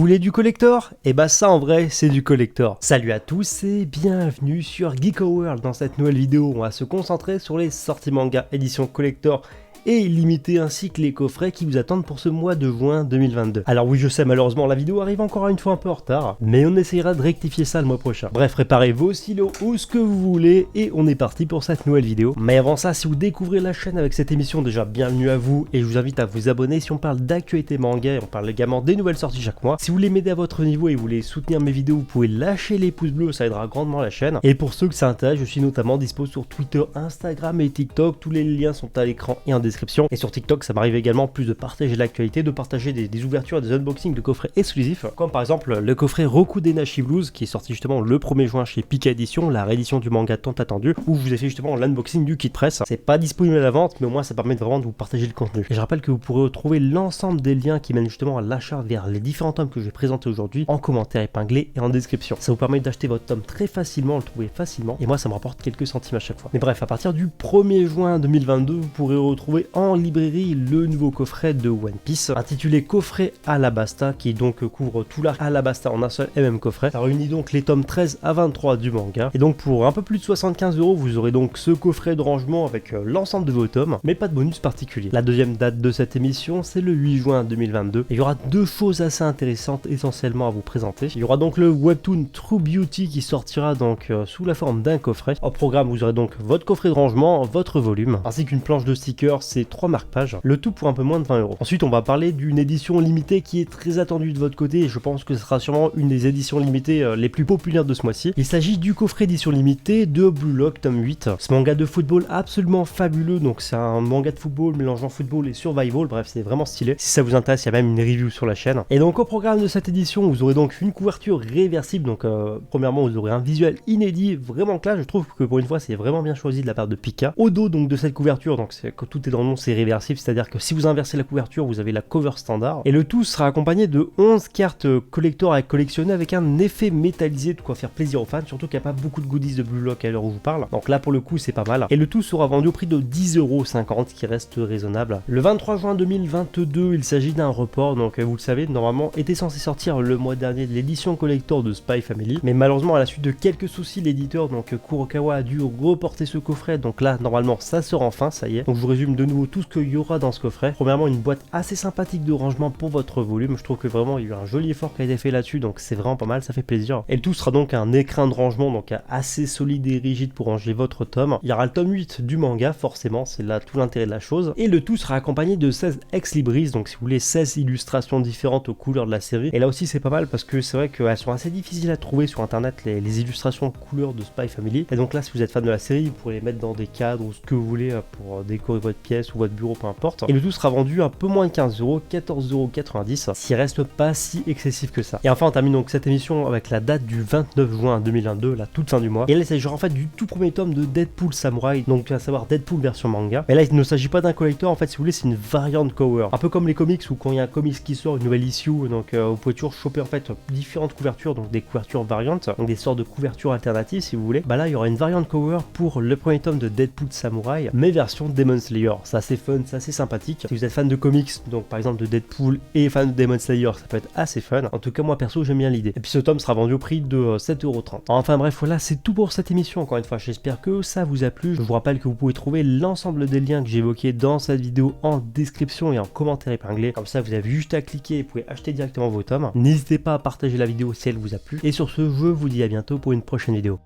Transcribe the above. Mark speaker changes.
Speaker 1: voulez du collector? Et bah ça en vrai c'est du collector. Salut à tous et bienvenue sur Geek World. Dans cette nouvelle vidéo on va se concentrer sur les sorties manga édition collector et illimité ainsi que les coffrets qui vous attendent pour ce mois de juin 2022. Alors oui je sais, malheureusement la vidéo arrive encore une fois un peu en retard, mais on essayera de rectifier ça le mois prochain. Bref, préparez vos stylos ou ce que vous voulez et on est parti pour cette nouvelle vidéo. Mais avant ça, si vous découvrez la chaîne avec cette émission, déjà bienvenue à vous et je vous invite à vous abonner si on parle d'actualité manga et on parle également des nouvelles sorties chaque mois. Si vous voulez m'aider à votre niveau et vous voulez soutenir mes vidéos, vous pouvez lâcher les pouces bleus, ça aidera grandement la chaîne. Et pour ceux que ça intéresse, je suis notamment dispo sur Twitter, Instagram et TikTok, tous les liens sont à l'écran et en description. Et sur TikTok, ça m'arrive également plus de partager l'actualité, de partager des ouvertures et des unboxings de coffrets exclusifs, comme par exemple le coffret Roku Denashi Blues qui est sorti justement le 1er juin chez Pika Edition, la réédition du manga tant attendu, où je vous ai fait justement l'unboxing du kit presse. C'est pas disponible à la vente, mais au moins ça permet vraiment de vous partager le contenu. Et je rappelle que vous pourrez retrouver l'ensemble des liens qui mènent justement à l'achat vers les différents tomes que je vais présenter aujourd'hui en commentaire épinglé et en description. Ça vous permet d'acheter votre tome très facilement, le trouver facilement, et moi ça me rapporte quelques centimes à chaque fois. Mais bref, à partir du 1er juin 2022, vous pourrez retrouver en librairie le nouveau coffret de One Piece intitulé Coffret Alabasta, qui donc couvre tout l'arc Alabasta en un seul et même coffret. Ça réunit donc les tomes 13 à 23 du manga, et donc pour un peu plus de 75 €, vous aurez donc ce coffret de rangement avec l'ensemble de vos tomes, mais pas de bonus particulier. La deuxième date de cette émission, c'est le 8 juin 2022, et il y aura deux choses assez intéressantes essentiellement à vous présenter. Il y aura donc le webtoon True Beauty qui sortira donc sous la forme d'un coffret. Au programme, vous aurez donc votre coffret de rangement, votre volume, ainsi qu'une planche de stickers, c'est 3 marque-pages, le tout pour un peu moins de 20 €. Ensuite, on va parler d'une édition limitée qui est très attendue de votre côté, et je pense que ce sera sûrement une des éditions limitées les plus populaires de ce mois-ci. Il s'agit du coffret édition limitée de Blue Lock tome 8. Ce manga de football absolument fabuleux, donc c'est un manga de football mélangeant football et survival, bref c'est vraiment stylé. Si ça vous intéresse, il y a même une review sur la chaîne. Et donc au programme de cette édition, vous aurez donc une couverture réversible, donc premièrement vous aurez un visuel inédit, vraiment classe, je trouve que pour une fois c'est vraiment bien choisi de la part de Pika. Au dos donc de cette couverture, donc que tout est dans le nom, c'est réversible, c'est-à-dire que si vous inversez la couverture, vous avez la cover standard, et le tout sera accompagné de 11 cartes collector à collectionner avec un effet métallisé, de quoi faire plaisir aux fans, surtout qu'il n'y a pas beaucoup de goodies de Blue Lock à l'heure où je vous parle, donc là pour le coup c'est pas mal, et le tout sera vendu au prix de 10,50 €, ce qui reste raisonnable. Le 23 juin 2022, il s'agit d'un report, donc vous le savez, normalement était censé sortir le mois dernier de l'édition collector de Spy Family, mais malheureusement à la suite de quelques soucis, l'éditeur, donc Kurokawa, a dû reporter ce coffret, donc là normalement ça sort enfin, ça y est. Donc je vous résume de nouveau tout ce qu'il y aura dans ce coffret. Premièrement, une boîte assez sympathique de rangement pour votre volume, je trouve que vraiment il y a eu un joli effort qui a été fait là-dessus, donc c'est vraiment pas mal, ça fait plaisir. Et le tout sera donc un écrin de rangement, donc assez solide et rigide pour ranger votre tome. Il y aura le tome 8 du manga, forcément, c'est là tout l'intérêt de la chose, et le tout sera accompagné de 16 ex-libris, donc si vous voulez 16 illustrations différentes aux couleurs de la série. Et là aussi c'est pas mal parce que c'est vrai qu'elles sont assez difficiles à trouver sur internet, les illustrations couleurs de Spy Family, et donc là si vous êtes fan de la série, vous pourrez les mettre dans des cadres ou ce que vous voulez pour décorer votre pièce ou votre bureau, peu importe. Et le tout sera vendu un peu moins de 15 €, 14,90 €, ce qui reste pas si excessif que ça. Et enfin on termine donc cette émission avec la date du 29 juin 2022, la toute fin du mois, et là il s'agira en fait du tout premier tome de Deadpool Samurai, donc à savoir Deadpool version manga. Et là il ne s'agit pas d'un collector, en fait si vous voulez c'est une variante cover, un peu comme les comics où quand il y a un comics qui sort, une nouvelle issue, donc vous pouvez toujours choper en fait différentes couvertures, donc des couvertures variantes, donc des sortes de couvertures alternatives si vous voulez. Bah là il y aura une variante cover pour le premier tome de Deadpool Samurai, mais version Demon Slayer. C'est assez fun, c'est assez sympathique. Si vous êtes fan de comics, donc par exemple de Deadpool et fan de Demon Slayer, ça peut être assez fun. En tout cas moi perso j'aime bien l'idée. Et puis ce tome sera vendu au prix de 7,30 €. Enfin bref, voilà, c'est tout pour cette émission. Encore une fois, j'espère que ça vous a plu. Je vous rappelle que vous pouvez trouver l'ensemble des liens que j'ai évoqués dans cette vidéo en description et en commentaire épinglé. Comme ça vous avez juste à cliquer et vous pouvez acheter directement vos tomes. N'hésitez pas à partager la vidéo si elle vous a plu. Et sur ce, je vous dis à bientôt pour une prochaine vidéo.